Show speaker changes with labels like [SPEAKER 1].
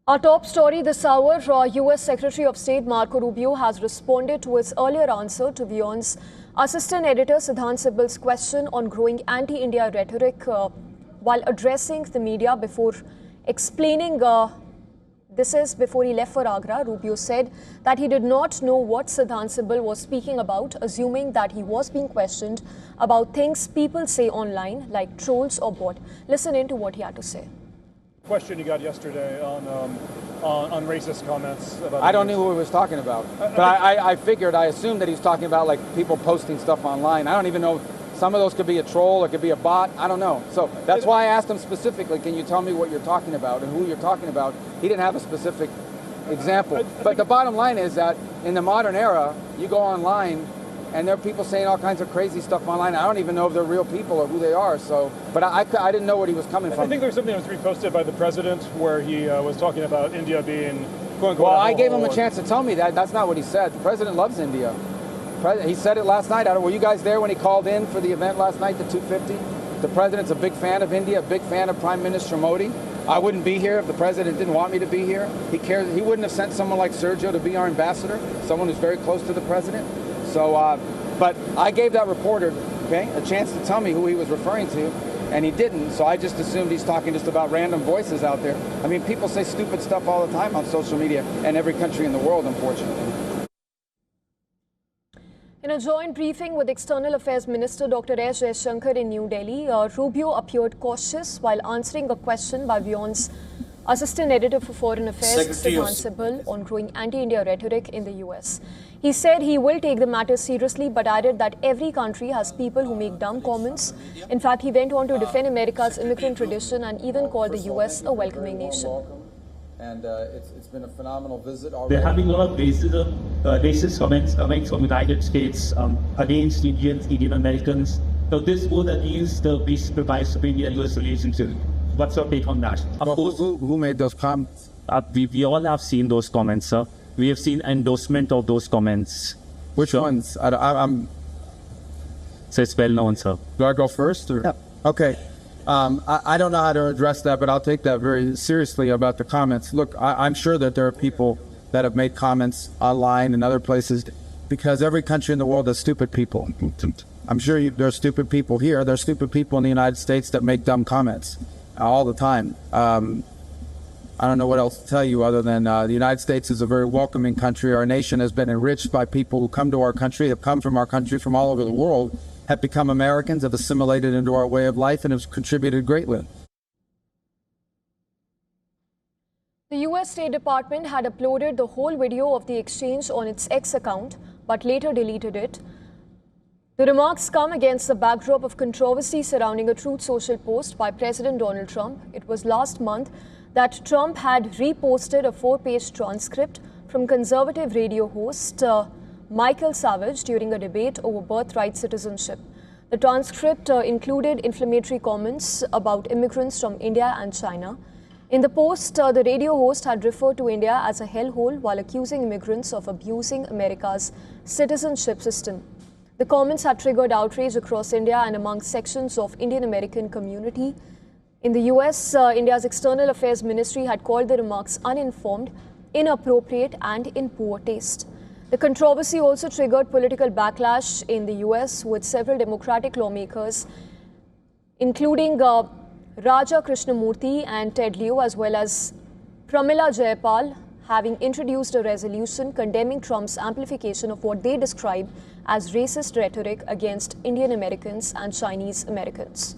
[SPEAKER 1] Our top story this hour, U.S. Secretary of State Marco Rubio has responded to his earlier answer to WION's Assistant Editor Siddhant Sibbal's question on growing anti-India rhetoric while addressing the media before explaining before he left for Agra. Rubio said that he did not know what Siddhant Sibbal was speaking about, assuming that he was being questioned about things people say online like trolls or bot. Listen in to what he had to say.
[SPEAKER 2] Question you got yesterday on racist comments about
[SPEAKER 3] I don't know who he was talking about, but I assumed that he's talking about like people posting stuff online. I don't even know. Some of those could be a troll, it could be a bot. I don't know. So that's why I asked him specifically, can you tell me what you're talking about and who you're talking about? He didn't have a specific example. But the bottom line is that in the modern era, you go online and there are people saying all kinds of crazy stuff online. I don't even know if they're real people or who they are. So, but I didn't know what he was coming from.
[SPEAKER 2] I think there was something that was reposted by the president where he was talking about India being quote unquote.
[SPEAKER 3] Well, I gave him a chance to tell me that. That's not what he said. The president loves India. He said it last night. Were you guys there when he called in for the event last night, the 250? The president's a big fan of India, a big fan of Prime Minister Modi. I wouldn't be here if the president didn't want me to be here. He cares. He wouldn't have sent someone like Sergio to be our ambassador, someone who's very close to the president. So, but I gave that reporter, a chance to tell me who he was referring to, and he didn't. So I just assumed he's talking just about random voices out there. I mean, people say stupid stuff all the time on social media in every country in the world, unfortunately.
[SPEAKER 1] In a joint briefing with External Affairs Minister Dr. S. Jaishankar in New Delhi, Rubio appeared cautious while answering a question by WION's Assistant Editor for Foreign Affairs, Siddhant Sibbal, on growing anti-India rhetoric in the US. He said he will take the matter seriously, but added that every country has people who make dumb comments. In fact, he went on to defend America's immigrant tradition and even called the US a welcoming nation.
[SPEAKER 4] And it's been a phenomenal visit already.
[SPEAKER 5] They're having a lot of racist comments coming from the United States against Indian Americans. So this would against the basic price of India-US relationship. What's your take on that?
[SPEAKER 4] Who made those comments?
[SPEAKER 5] We all have seen those comments, sir. We have seen endorsement of those comments.
[SPEAKER 4] Which ones?
[SPEAKER 5] So it's well known, sir.
[SPEAKER 4] Do I go first? Or?
[SPEAKER 5] Yeah.
[SPEAKER 4] Okay. I don't know how to address that, but I'll take that very seriously about the comments. Look, I'm sure that there are people that have made comments online and other places because every country in the world has stupid people. I'm sure there are stupid people here. There are stupid people in the United States that make dumb comments all the time. I don't know what else to tell you other than the United States is a very welcoming country. Our nation has been enriched by people who come to our country, have come from our country from all over the world, have become Americans, have assimilated into our way of life, and have contributed greatly.
[SPEAKER 1] The U.S. State Department had uploaded the whole video of the exchange on its X account, but later deleted it. The remarks come against the backdrop of controversy surrounding a Truth Social post by President Donald Trump. It was last month that Trump had reposted a 4-page transcript from conservative radio host Michael Savage during a debate over birthright citizenship. The transcript included inflammatory comments about immigrants from India and China. In the post, the radio host had referred to India as a hellhole while accusing immigrants of abusing America's citizenship system. The comments had triggered outrage across India and among sections of Indian American community. In the US, India's External Affairs Ministry had called the remarks uninformed, inappropriate and in poor taste. The controversy also triggered political backlash in the US, with several Democratic lawmakers, including Raja Krishnamurthy and Ted Lieu, as well as Pramila Jayapal, having introduced a resolution condemning Trump's amplification of what they describe as racist rhetoric against Indian Americans and Chinese Americans.